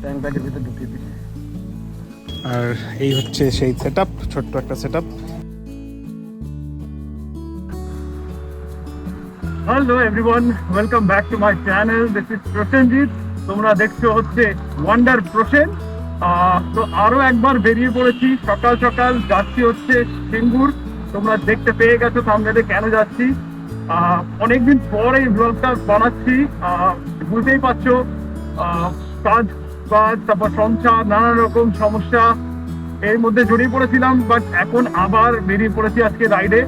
Tank ব্যাগের ভিতরে ঢুকিয়ে দিই। আর এই হচ্ছে সেই সেটআপ, ছোট্ট একটা setup. Hello everyone, welcome back to my channel. This is Prosenjit. তোমরা দেখছো হচ্ছে ওয়ান্ডার প্রসেন। তো আরো একবার বেরিয়ে পড়েছি, সকাল সকাল যাচ্ছি হচ্ছে সিঙ্গুর। তোমরা দেখতে পেয়ে গেছো সামনে কেন যাচ্ছি। অনেকদিন পর এই ব্লগটা বানাচ্ছি। বুঝতেই পারছো, কাজ কাজ, তারপর সংসার, নানা রকম সমস্যা এর মধ্যে জড়িয়ে পড়েছিলাম। বাট এখন আবার বেরিয়ে পড়েছি আজকে রাইডে।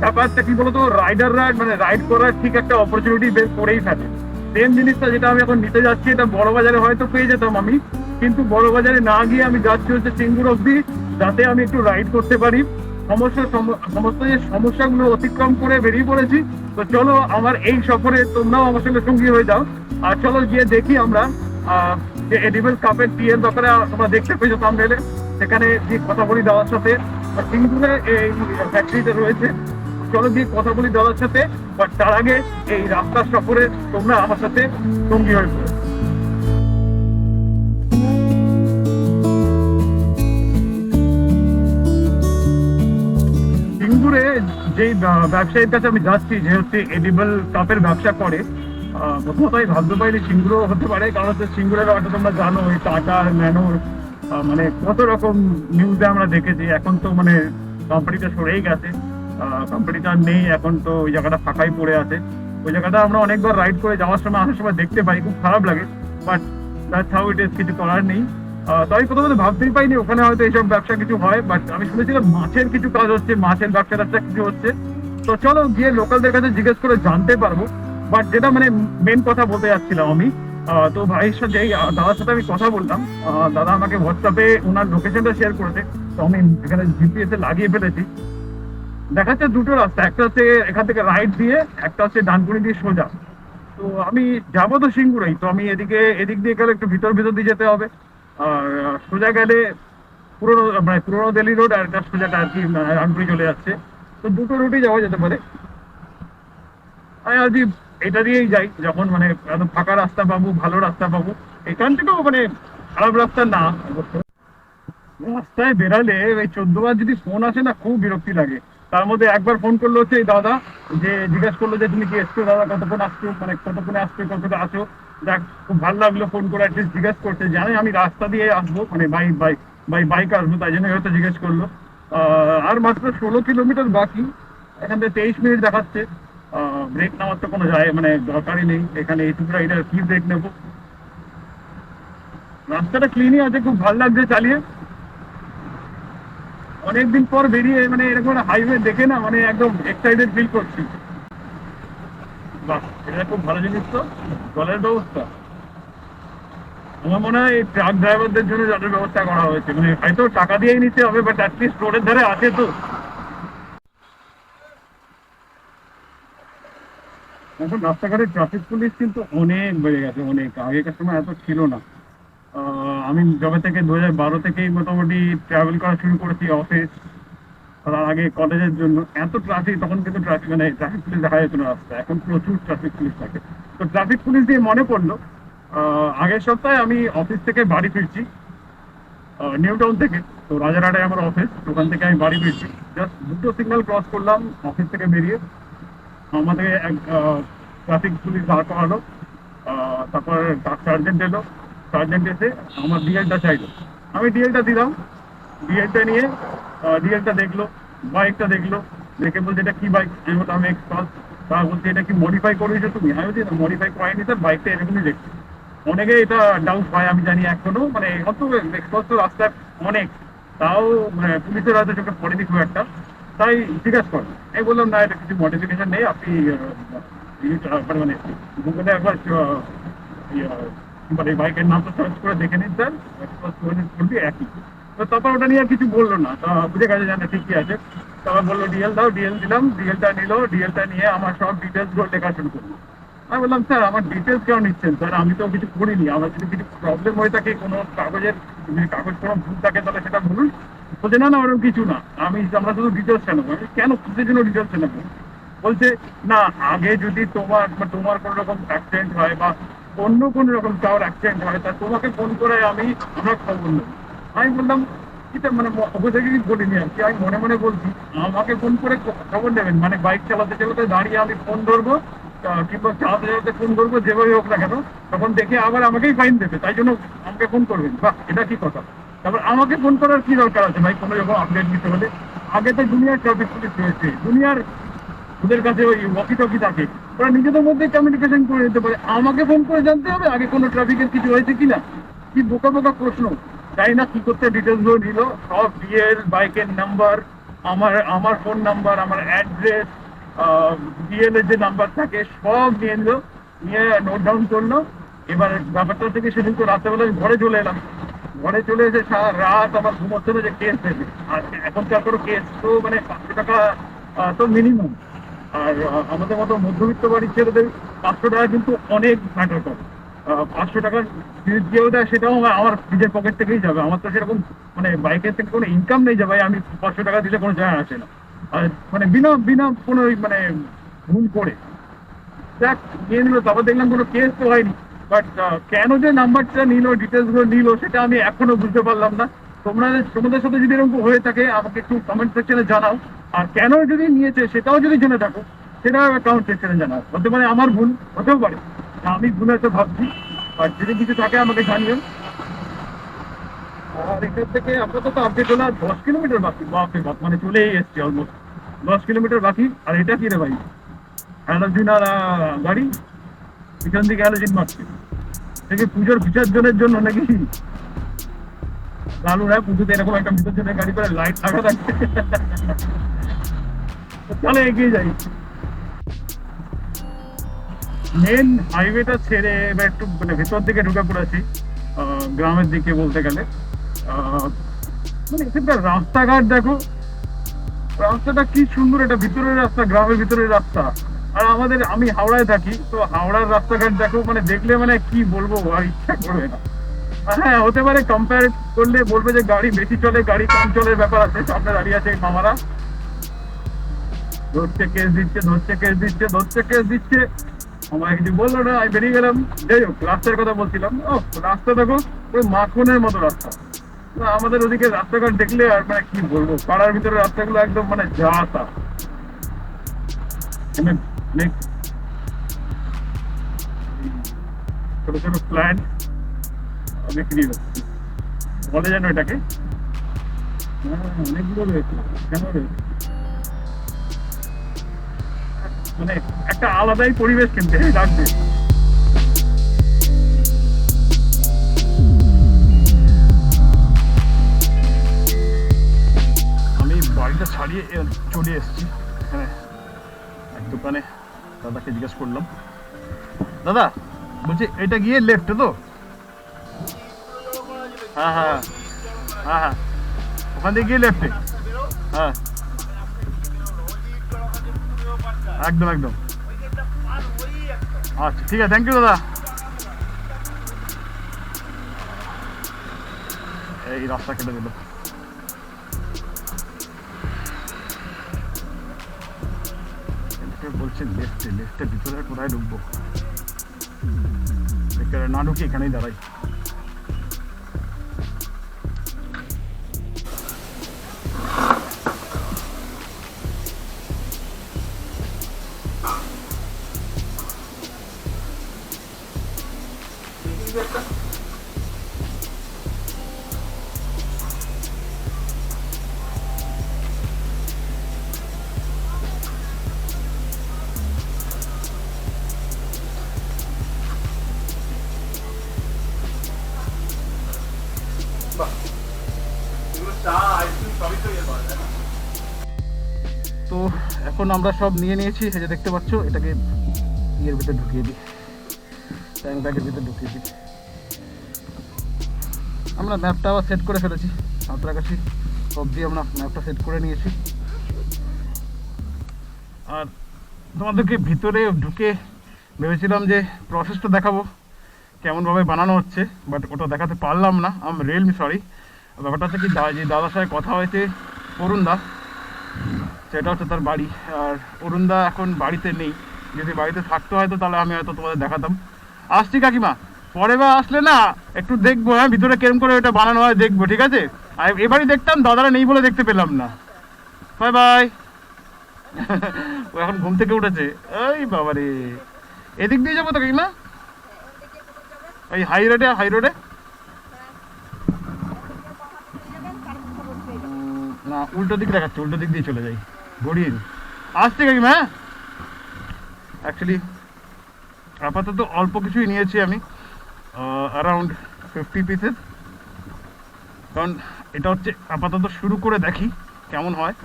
ব্যাপারটা কি বলতো, রাইডাররা মানে রাইড করার ঠিক একটা অপরচুনিটি বের করেই থাকে। সেম জিনিসটা যেটা আমি এখন নিতে যাচ্ছি, এটা বড় বাজারে হয়তো পেয়ে যেতাম আমি, কিন্তু বড় বাজারে না গিয়ে আমি যাচ্ছি হচ্ছে সিঙ্গুর অব্দি, যাতে আমি একটু রাইড করতে পারি। সমস্ত যে সমস্যাগুলো অতিক্রম করে বেরিয়ে পড়েছি। তো চলো আমার এই সফরে তোমরাও আমার সঙ্গে সঙ্গী হয়ে যাও। আর চলো গিয়ে দেখি আমরা যে এডিবল কাপের টি এর ব্যাপারে তোমরা দেখতে পেয়েছো থাম্বনেইলে, সেখানে যে কথা বলি দেওয়ার সাথে সিঙ্গুরে এই ফ্যাক্টরিতে রয়েছে। চলো গিয়ে কথা বলি দেওয়ার সাথে। বাট তার আগে এই রাস্তার সফরে তোমরা আমার সাথে সঙ্গী হয়ে পড়ো। সিঙ্গুরে যেই ব্যবসায়ীর কাছে আমি যাচ্ছি, যে হচ্ছে এডিবল কাপের ব্যবসা করে, প্রথমত আমি ভাবতে পারিনি সিঙ্গুরও হতে পারে। কারণ হচ্ছে সিঙ্গুরের হয়তো তোমরা জানো ওই টাটা ন্যানোর মানে কত রকম নিউজে আমরা দেখেছি। এখন তো মানে কোম্পানিটা সরেই গেছে, কোম্পানিটা নেই এখন, তো ওই জায়গাটা ফাঁকাই পড়ে আছে। ওই জায়গাটা আমরা অনেকবার রাইড করে যাওয়ার সময় আসার সময় দেখতে পাই, খুব খারাপ লাগে। But that's how it is, কিছু করার নেই। তো আমি প্রথমত ভাবতেই পাইনি ওখানে হয়তো এইসব ব্যবসা কিছু হয়। বাট আমি শুনেছিলাম মাছের কিছু কাজ হচ্ছে, মাছের ব্যবসা ট্যাবসা কিছু হচ্ছে। তো চলো গিয়ে লোকালদের কাছে জিজ্ঞেস করে জানতে পারবো। বাট যেটা মানে মেন কথা বলতে যাচ্ছিলাম আমি, তো ভাইয়ের সাথে দাদার সাথে আমি কথা বললাম। দাদা আমাকে হোয়াটসঅ্যাপে ওনার লোকেশনটা শেয়ার করেছে। তো আমি এখানে জিপিএস এ লাগিয়ে ফেলেছি। দেখাচ্ছে দুটো রাস্তা, একটা হচ্ছে এখান থেকে রাইট দিয়ে, একটা হচ্ছে ডানকুনি দিয়ে সোজা। তো আমি যাবো তো সিঙ্গুরেই, তো আমি এদিক দিয়ে গেলে একটু ভিতর ভিতর দিয়ে যেতে হবে। আর সোজা গেলে পুরোনো দিল্লি রোড, আর একটা সোজাটা আর কি ডানকুনি চলে যাচ্ছে। তো দুটো রুটেই যাওয়া যেতে পারে। আমি আজকে এটা দিয়েই যাই, যখন মানে একদম ফাঁকা রাস্তা পাবো, ভালো রাস্তা পাবো। এখান থেকেও মানে খারাপ রাস্তা না অবশ্য। রাস্তায় বেরালে এই 14বার যদি ফোন আসে না, খুব বিরক্তি লাগে। তার মধ্যে একবার ফোন করলো হচ্ছে এই দাদা, যে জিজ্ঞেস করলো যে তুমি কি এসছো দাদা, কতক্ষণ আসছো, মানে কতক্ষণে আসছো, কতটা আসো। যাক, খুব ভালো লাগলো ফোন করে অ্যাটলিস্ট জিজ্ঞেস করতে। জানে আমি রাস্তা দিয়ে আসবো, মানে বাই বাইক আসবো, তাই জন্য হয়তো জিজ্ঞেস করলো। আর মাত্র 16 কিলোমিটার বাকি। এখান থেকে 23 মিনিট দেখাচ্ছে। ব্রেক নেওয়ার তো কোনো মানে দরকারই নেই এখানে। এইটুকু রাইডার কি ব্রেক নেবো। রাস্তাটা ক্লিনই আছে, খুব ভালো লাগছে চালিয়ে। অনেকদিন পর বেরিয়ে মানে এরকম হাইওয়ে দেখে না, মানে একদম এক্সাইটেড ফিল করছি। বাহ, এটা খুব ভালো জিনিস। তো জলের ব্যবস্থা আমার মনে হয় এই ট্রাক ড্রাইভারদের জন্য জলের ব্যবস্থা করা হয়েছে। মানে হয়তো টাকা দিয়েই নিতে হবে, বাট অ্যাটলিস্ট রোডের ধারে আছে তো। এখন রাস্তাঘাটে ট্রাফিক পুলিশ কিন্তু অনেক বেড়ে গেছে, অনেক। আগেকার সময় এত ছিল না। আমি যবে থেকে 2012 থেকেই মোটামুটি ট্রাভেল করা শুরু করেছি অফিস, তার আগে কলেজের জন্য। এত ট্রাফিক, তখন কিন্তু ট্রাফিক পুলিশ দেখা যেত না রাস্তায়। এখন প্রচুর ট্রাফিক পুলিশ থাকে। তো ট্রাফিক পুলিশ দিয়ে মনে পড়লো, আগের সপ্তাহে আমি অফিস থেকে বাড়ি ফিরছি, নিউ টাউন থেকে। তো রাজারহাটে আমার অফিস, ওখান থেকে আমি বাড়ি ফিরছি। জাস্ট দুটো সিগন্যাল ক্রস করলাম অফিস থেকে বেরিয়ে, আমাদের এক ট্রাফিক পুলিশ দাঁড় করালো। তারপর সার্জেন্ট এলো। সার্জেন্ট এসে আমার ডিএলটা চাইলো, আমি ডিএলটা দিলাম। ডিএলটা নিয়ে ডিএলটা দেখলো, বাইকটা দেখলো, দেখে বলছে এটা কি বাইক। আমি বললাম আমি এক্সপালস। তারা বলছে এটা কি মডিফাই করেছো তুমি। আমি বলছি মডিফাই করাইনি স্যার, বাইকটা এরকমই দেখছি। অনেকে এটা ডাউট হয় আমি জানি এখনো, মানে এখন তো এক্সপালস তো রাস্তায় অনেক, তাও মানে পুলিশের হয়তো চোখে পড়েনি খুব একটা। তাই জিজ্ঞাসা করো। আমি বললাম না, এটা কিছু মডিফিকেশন নেই, আপনি মানে গুগলে একবার মানে বাইকের নামটা সার্চ করে দেখে নিন স্যার, করবি একই। তো তারপর ওটা নিয়ে আর কিছু বললো না, তা বুঝে গেছে জানে ঠিকই আছে। তারপর বললো ডিএল দাও, ডিএল দিলাম। ডিএলটা নিল, ডিএলটা নিয়ে আমার সব ডিটেলস গুলো লেখা শুরু করলো। আমি বললাম স্যার আমার ডিটেলস কেন নিচ্ছেন স্যার, আমি তো কিছু করিনি। আমার যদি কিছু প্রবলেম হয়ে থাকে, কোনো কাগজের যদি কাগজ কোনো ভুল থাকে তাহলে সেটা বলুন। বলছে না না ওরকম কিছু না, আমরা শুধু ডিটেলসটা নেবো। কেন, কিসের জন্য ডিটেলসটা নেবো? বলছে না, আগে যদি তোমার কোনো রকম অ্যাক্সিডেন্ট হয় বা অন্য কোনো রকম কারোর অ্যাক্সিডেন্ট হয় তা তোমাকে ফোন করে আমরা খবর নেব। আমি বললাম এটা মানে অবশ্যই বলিনি আর কি, আমি মনে মনে বলছি আমাকে ফোন করে খবর নেবেন মানে বাইক চালাতে চালাতে দাঁড়িয়ে আমি ফোন ধরবো কিংবা চালাতে চালাতে ফোন করবো যেভাবে হোক না কেন, তখন দেখে আবার আমাকেই ফাইন দেবে, তাই জন্য আমাকে ফোন করবেন, বাহ এটা কি কথা। তারপর আমাকে ফোন করার কি দরকার আছে ভাই কোনো রকম আপডেট দিতে হলে? আগে তো দুনিয়ার ট্রাফিক পুলিশ রয়েছে, দুনিয়ার ওদের কাছে ওই ওয়াকি টকি থাকে, ওরা নিজেদের মধ্যে কমিউনিকেশন করে নিতে পারে, আমাকে ফোন করে জানতে হবে আগে কোনো ট্রাফিকের কিছু হয়েছে কিনা? কি বোকা বোকা প্রশ্ন। তাই না কি করতে ডিটেলস গুলো নিল, সব বিয়ের বাইকের নাম্বার, আমার আমার ফোন নাম্বার, আমার অ্যাড্রেস, বিএল এর যে নাম্বার থাকে সব নিয়ে নিল, নিয়ে নোট ডাউন করলো। এবার ব্যাপারটা থেকে সেদিন তো রাত্রেবেলা আমি ঘরে চলে এলাম, ঘরে চলে এসে সারা রাত আমার ঘুম হচ্ছে না যে কেস দেবে। আর এখনকার কোনো কেস তো মানে 500 টাকা তো মিনিমাম। আর আমাদের মতো মধ্যবিত্ত বাড়ির ছেলেদের 500 টাকা কিন্তু অনেক ম্যাটার করে। 500 টাকার জিনিস দিয়েও দেয়, সেটাও আমার নিজের পকেট থেকেই যাবে, আমার তো সেরকম মানে বাইকের থেকে কোনো ইনকাম নেই যে ভাই আমি 500 টাকা দিলে কোনো যায় আসে না। আর মানে বিনা বিনা কোনো মানে ভুল করে দেখ নিয়ে নিল, তারপর দেখলাম কোনো কেস তো হয়নি। বাট কেন যে নাম্বারটা নিল, ডিটেলস গুলো নিল, সেটা আমি এখনো বুঝতে পারলাম না। তোমাদের সাথে যদি এরকম হয়ে থাকে আমাকে একটু কমেন্ট সেকশনে জানাও। আর কেন যদি নিয়েছে সেটাও যদি জেনে থাকো সেটাও কমেন্ট সেকশনে জানাও। হতে পারে আমার ভুল, হতেও পারে না আমি ভুল হয়তো ভাবছি। আর যদি কিছু থাকে আমাকে জানিও। আর এখান থেকে আপাতত আপডেট হলো 10 কিলোমিটার বাকি, বাপরে বাপ মানে চলেই এসছি অলমোস্ট। 10 কিলোমিটার বাকি। আর এটা কি রে ভাই, হ্যালোজিন আর গাড়ি পিছন দিকে হ্যালোজিন মারছে, থেকে পুজোর বিসর্জনের জন্য নাকি? লালু রায় পুজোতে এরকম একটা বিসর্জনের গাড়ি করে লাইট থাকা থাকছে। চলে এগিয়ে যাই। মেন হাইওয়েটা ছেড়ে এবার একটু মানে ভেতর দিকে ঢুকে পড়েছি, গ্রামের দিকে বলতে গেলে। মানে এখানকার রাস্তাঘাট দেখো, রাস্তাটা কি সুন্দর, এটা ভিতরের রাস্তা, গ্রামের ভিতরের রাস্তা। আর আমি হাওড়ায় থাকি, তো হাওড়ার রাস্তাঘাট দেখো মানে দেখলে মানে কি বলবো আর ইচ্ছা করবে না। হ্যাঁ হতে পারে কম্পেয়ার করলে বলবে যে গাড়ি বেশি চলে গাড়ি কম চলে, ব্যাপার আছে। সামনে দাঁড়িয়ে আছে এই মামারা, ধরছে কেস দিচ্ছে, ধরছে কেস দিচ্ছে, ধরছে কেস দিচ্ছে, আমার কিছু বললো না, আমি বেরিয়ে গেলাম। যাই হোক, রাস্তার কথা বলছিলাম। ও রাস্তা দেখো পুরো মাখনের মতো রাস্তা। না, আমাদের ওদিকে রাস্তাঘাট দেখলে আর মানে কি বলবো, পাড়ার ভিতরে রাস্তাগুলো একদম মানে যা তা মানে ছোট ছোট প্ল্যান্ট বিক্রি হচ্ছে, বলে যেন এটাকে। হ্যাঁ অনেকগুলো রয়েছে, কেন রয়েছে মানে একটা আলাদাই পরিবেশ কিন্তু লাগবে। আমি বাড়িটা ছাড়িয়ে চলে এসেছি এখানে এক দোকানে, দাদাকে জিজ্ঞেস করলাম, দাদা বলছি এটা গিয়ে লেফটে তো? হ্যাঁ হ্যাঁ হ্যাঁ হ্যাঁ, ওখান থেকে গিয়ে লেফটে। হ্যাঁ একদম একদম, আচ্ছা ঠিক আছে, থ্যাংক ইউ দাদা। এই রাস্তা কেটে দিল। বলছে লেফটে, লেফটে ভিতরে কোথায় ঢুকবো, না ঢুকে এখানেই দাঁড়াই। তো এখন আমরা সব নিয়ে নিয়েছি, এই যে দেখতে পাচ্ছ, এটাকে ইয়ের ভিতরে ঢুকিয়ে দিই, ট্যাঙ্ক ব্যাগের ভিতরে ঢুকিয়ে দিই। আমরা ম্যাপটা আবার সেট করে ফেলেছি, সাঁতরাগাছি অবধি আমরা ম্যাপটা সেট করে নিয়েছি। আর তোমাদেরকে ভিতরে ঢুকে ভেবেছিলাম যে প্রসেসটা দেখাবো কেমনভাবে বানানো হচ্ছে, বাট ওটা দেখাতে পারলাম না, আম রিয়েলমি সরি। ব্যাপারটা হচ্ছে কি, যে দাদার সাথে কথা হয়েছে অরুণ দা, সেটা হচ্ছে তার বাড়ি। আর অরুণ দা এখন বাড়িতে নেই, যদি বাড়িতে থাকতে হয়তো তাহলে আমি হয়তো তোমাদের দেখাতাম। আসছি কাকিমা, পরে বা আসলে না একটু দেখবো, হ্যাঁ ভিতরে কেরম করে ওটা বানানো হয় দেখবো, ঠিক আছে? আর এবারই দেখতাম, দাদারা নেই বলে দেখতে পেলাম না। Bye bye. ও এখন ঘুম থেকে উঠেছে। এই বাবা রে, এদিক দিয়ে যাবো তো কাকিমা? এই হাই রোডে, হাই রোডে না, উল্টো দিক দেখাচ্ছে, উল্টো দিক দিয়ে চলে যাই। গড়িয়ে আসছে কাকিমা। হ্যাঁ অ্যাকচুয়ালি আপাতত অল্প কিছুই নিয়েছি আমি, অ্যারাউন্ড 50 পিসেস, কারণ এটা হচ্ছে আপাতত শুরু করে দেখি কেমন হয়।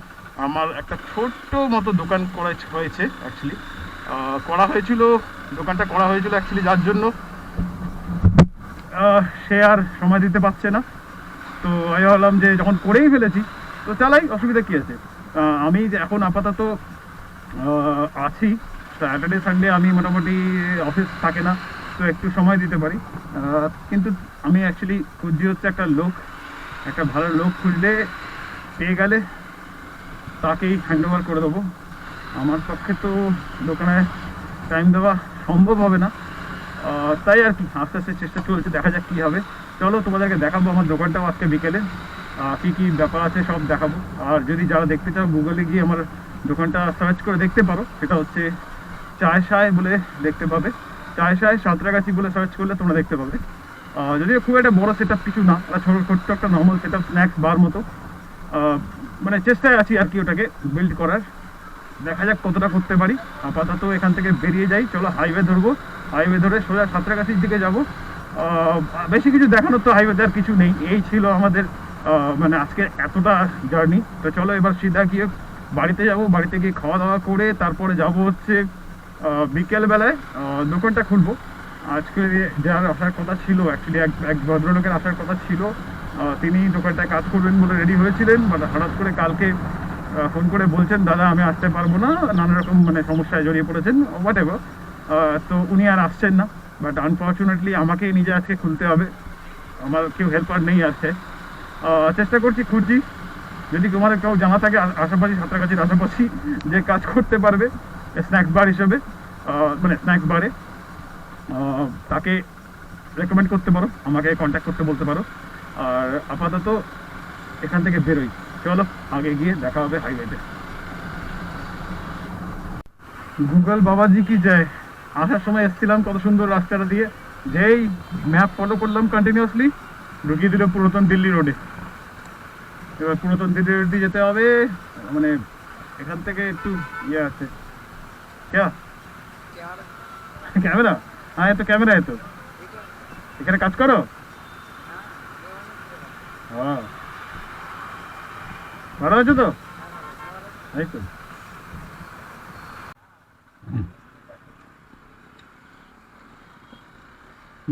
আমার একটা ছোট্ট মতো দোকান করা হয়েছে অ্যাকচুয়ালি, করা হয়েছিল, দোকানটা করা হয়েছিল অ্যাকচুয়ালি যার জন্য সে আর সময় দিতে পারছে না। তো আমি ভাবলাম যে যখন করেই ফেলেছি তো চালাই, অসুবিধা কী আছে। আমি যে এখন আপাতত আছি, স্যাটারডে সানডে আমি মোটামুটি অফিস থাকে না, তো একটু সময় দিতে পারি। কিন্তু আমি অ্যাকচুয়ালি খুঁজছি হচ্ছে একটা লোক, একটা ভালো লোক খুঁজলে পেয়ে গেলে তাকেই হ্যান্ড ওভার করে দেবো। আমার পক্ষে তো দোকানে টাইম দেওয়া সম্ভব হবে না, তাই আর কি আস্তে আস্তে চেষ্টা চলছে, দেখা যাক কী হবে। চলো তোমাদেরকে দেখাবো আমার দোকানটাও আজকে বিকেলে, কী কী ব্যাপার আছে সব দেখাবো। আর যদি যারা দেখতে চাও গুগলে গিয়ে আমার দোকানটা সার্চ করে দেখতে পারো, সেটা হচ্ছে চায় সায় বলে দেখতে পাবে, চায় সায় সাঁতরাগাছি বলে সার্চ করলে তোমরা দেখতে পাবে। যদিও খুব একটা বড় সেট আপ কিছু না, ছোট্ট একটা নর্মাল সেট আপ, স্ন্যাক্স বার মতো, মানে চেষ্টায় আছি আর কি ওটাকে বিল্ড করার। দেখা যাক কতটা করতে পারি। আপাতত এখান থেকে বেরিয়ে যাই, চলো হাইওয়ে ধরবো, হাইওয়ে ধরে সোজা সাঁতরাগাছির দিকে যাবো। বেশি কিছু দেখানোর তো হাইওয়েতে আর কিছু নেই, এই ছিল আমাদের মানে আজকে এতটা জার্নি। তো চলো এবার সিধা গিয়ে বাড়িতে যাব, বাড়িতে গিয়ে খাওয়া দাওয়া করে তারপরে যাব হচ্ছে বিকেলবেলায় দোকানটা খুলবো। আজকে যার আসার কথা ছিল অ্যাকচুয়ালি, এক ভদ্রলোকের আসার কথা ছিল, তিনি দোকানটায় কাজ করবেন বলে রেডি হয়েছিলেন, বাট হঠাৎ করে কালকে ফোন করে বলছেন দাদা আমি আসতে পারবো না, নানা রকম মানে সমস্যায় জড়িয়ে পড়েছেন হোয়াট এভার। তো উনি আর আসছেন না, বাট আনফর্চুনেটলি আমাকেই নিজে আজকে খুলতে হবে, আমার কেউ হেল্পার নেই আজকে। চেষ্টা করছি, খুঁজছি, যদি তোমাদের কেউ জানা থাকে আশেপাশে, সাঁতরাগাছির আশেপাশি যে কাজ করতে পারবে স্ন্যাক্স বার হিসেবে, মানে স্ন্যাক্স বারে, তাকে রেকমেন্ড করতে পারো, আমাকে কন্ট্যাক্ট করতে বলতে পারো। আর আপাতত এখান থেকে বেরোই, চলো আগে গিয়ে দেখা হবে হাইওয়েতে। গুগল বাবাজি কি যায়, আসার সময় এসেছিলাম কত সুন্দর রাস্তাটা দিয়ে, যেই ম্যাপ ফলো করলাম কন্টিনিউয়াসলি ঢুকিয়ে দিল পুরাতন দিল্লি রোডে। এবার পুরাতন দিল্লি রোড দিয়ে যেতে হবে, মানে এখান থেকে একটু ইয়ে আছে, ক্যামেরা, হ্যাঁ তো ক্যামেরা তো এখানে কাজ করো। হ্যাঁ ভালো আছো তো? এই তো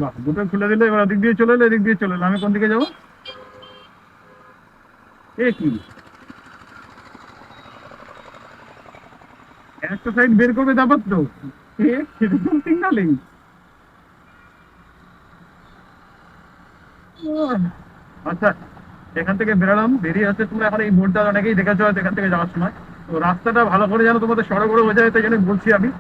বাহ, দুটো খুলে দিলে, এবার ওদিক দিয়ে চলে এলো, এদিক দিয়ে চলে এলো, আমি কোন দিকে যাবো? এ কি একটা সাইড বের করবে তারপর তো সিগনালিং। আচ্ছা এখান থেকে বেরোলাম, বেরিয়ে আসছে, তোমরা এখন এই বোর্ডটা অনেকেই দেখেছো হয়তো এখান থেকে যাওয়ার সময়। তো রাস্তাটা ভালো করে যেন তোমাদের সড়ক বড় বোঝা যায়, তাই জন্য বলছি আমি।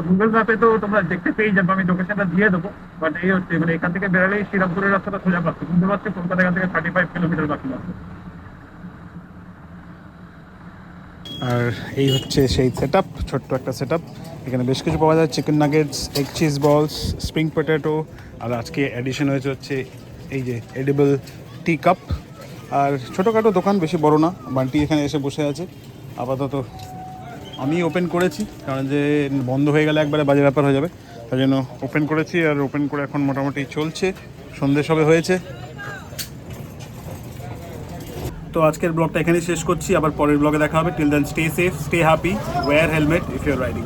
গুগল ম্যাপে তো তোমরা দেখতে পেয়ে যাবে, আমি লোকেশনটা দিয়ে দেবো। বাট এই হচ্ছে মানে এখান থেকে বেরোলেই শ্রীরামপুরের রাস্তাটা সোজা পাচ্ছে, বুঝতে পারছো কলকাতা এখান থেকে 35 কিলোমিটার বাকি আছে। আর এই হচ্ছে সেই সেট আপ, ছোট্ট একটা সেট আপ। এখানে বেশ কিছু পাওয়া যায়, চিকেন নাগেটস, এগ চিজ বলস, স্প্রিং পটেটো, আর আজকে অ্যাডিশন হয়েছে হচ্ছে এই যে এডিবল টি কাপ। আর ছোটোখাটো দোকান, বেশি বড় না। বান্টি এখানে এসে বসে আছে। আপাতত আমি ওপেন করেছি, কারণ যে বন্ধ হয়ে গেলে একবারে বাজে ব্যাপার হয়ে যাবে, তাই জন্য ওপেন করেছি। আর ওপেন করে এখন মোটামুটি চলছে, সন্ধ্যে সবে হয়েছে। তো আজকের ব্লগটা এখানেই শেষ করছি, আবার পরের ব্লগে দেখা হবে। Till then stay safe, stay happy, wear helmet if you are riding.